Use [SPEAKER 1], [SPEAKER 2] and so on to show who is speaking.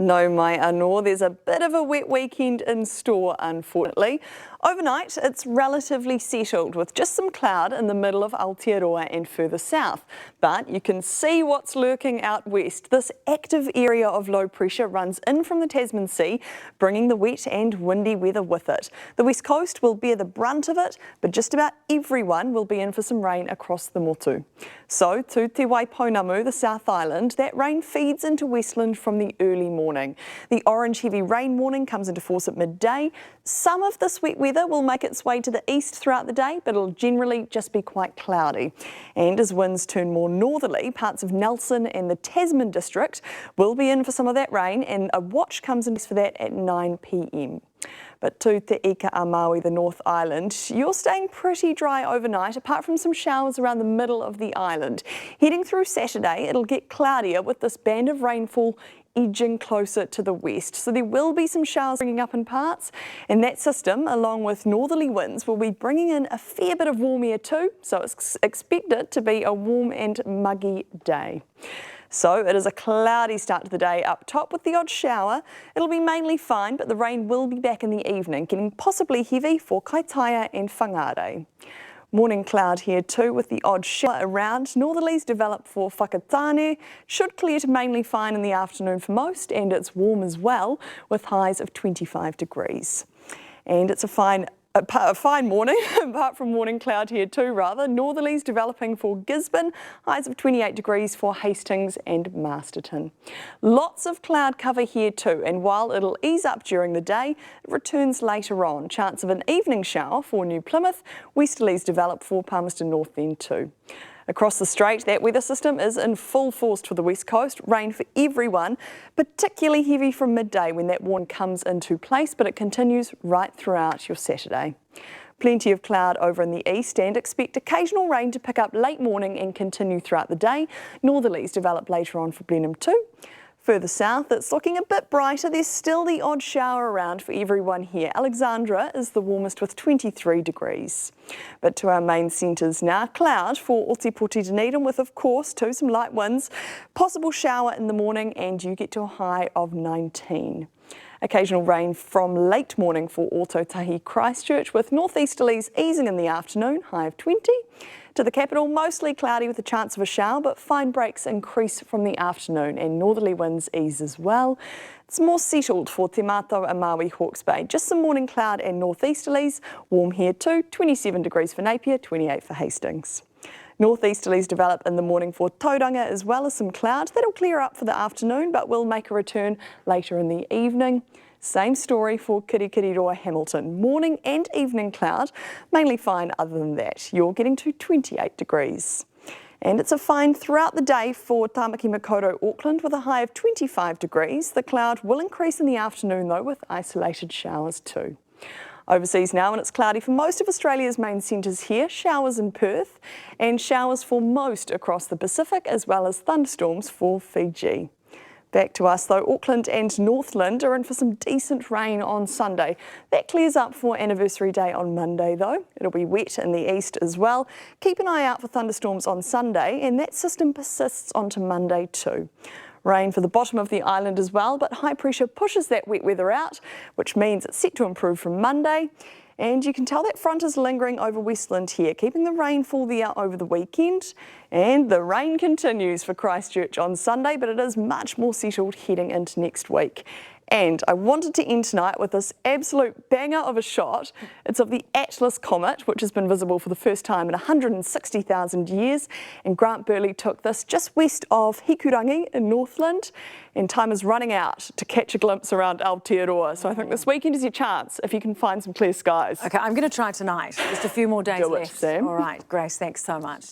[SPEAKER 1] No, mai anō, there's a bit of a wet weekend in store, unfortunately. Overnight, it's relatively settled with just some cloud in the middle of Aotearoa and further south. But you can see what's lurking out west. This active area of low pressure runs in from the Tasman Sea, bringing the wet and windy weather with it. The west coast will bear the brunt of it, but just about everyone will be in for some rain across the motu. So, to Te Waipounamu, the South Island, that rain feeds into Westland from the early morning. The orange heavy rain warning comes into force at midday. Some of this wet weather will make its way to the east throughout the day, but it'll generally just be quite cloudy. And as winds turn more northerly, parts of Nelson and the Tasman district will be in for some of that rain, and a watch comes in for that at 9 p.m. But to Te Ika a Maui, the North Island, you're staying pretty dry overnight, apart from some showers around the middle of the island. Heading through Saturday, it'll get cloudier with this band of rainfall edging closer to the west. So there will be some showers bringing up in parts, and that system, along with northerly winds, will be bringing in a fair bit of warm air too, so it's expected to be a warm and muggy day. So it is a cloudy start to the day up top with the odd shower. It'll be mainly fine, but the rain will be back in the evening, getting possibly heavy for Kaitaia and Whangarei. Morning cloud here too with the odd shower around. Northerlies develop for Whakatane, should clear to mainly fine in the afternoon for most, and it's warm as well with highs of 25 degrees. And it's a fine morning, apart from morning cloud here too rather. Northerlies developing for Gisborne, highs of 28 degrees for Hastings and Masterton. Lots of cloud cover here too, and while it'll ease up during the day, it returns later on. Chance of an evening shower for New Plymouth, westerlies develop for Palmerston North then too. Across the strait, that weather system is in full force for the west coast. Rain for everyone, particularly heavy from midday when that warning comes into place, but it continues right throughout your Saturday. Plenty of cloud over in the east, and expect occasional rain to pick up late morning and continue throughout the day. Northerlies develop later on for Blenheim too. Further south, it's looking a bit brighter. There's still the odd shower around for everyone here. Alexandra is the warmest with 23 degrees. But to our main centres now, cloud for Ōtepoti Dunedin with, of course, too, some light winds. Possible shower in the morning, and you get to a high of 19. Occasional rain from late morning for Ōtautahi Christchurch with northeasterlies easing in the afternoon, high of 20. To the capital, mostly cloudy with a chance of a shower, but fine breaks increase from the afternoon and northerly winds ease as well. It's more settled for Te Mātou a Maui Hawke's Bay. Just some morning cloud and northeasterlies. Warm here too, 27 degrees for Napier, 28 for Hastings. Northeasterlies develop in the morning for Tauranga as well as some cloud. That'll clear up for the afternoon, but will make a return later in the evening. Same story for Kirikiriroa Hamilton. Morning and evening cloud, mainly fine other than that. You're getting to 28 degrees. And it's a fine throughout the day for Tāmaki Makaurau Auckland with a high of 25 degrees. The cloud will increase in the afternoon though with isolated showers too. Overseas now, and it's cloudy for most of Australia's main centres here. Showers in Perth and showers for most across the Pacific, as well as thunderstorms for Fiji. Back to us though, Auckland and Northland are in for some decent rain on Sunday. That clears up for anniversary day on Monday though. It'll be wet in the east as well. Keep an eye out for thunderstorms on Sunday, and that system persists onto Monday too. Rain for the bottom of the island as well, but high pressure pushes that wet weather out, which means it's set to improve from Monday. And you can tell that front is lingering over Westland here, keeping the rainfall there over the weekend. And the rain continues for Christchurch on Sunday, but it is much more settled heading into next week. And I wanted to end tonight with this absolute banger of a shot. It's of the Atlas Comet, which has been visible for the first time in 160,000 years. And Grant Burley took this just west of Hikurangi in Northland. And time is running out to catch a glimpse around Aotearoa. So I think this weekend is your chance if you can find some clear skies.
[SPEAKER 2] Okay, I'm going to try tonight. Just a few more days
[SPEAKER 1] left.
[SPEAKER 2] Sam. All right, Grace, thanks so much.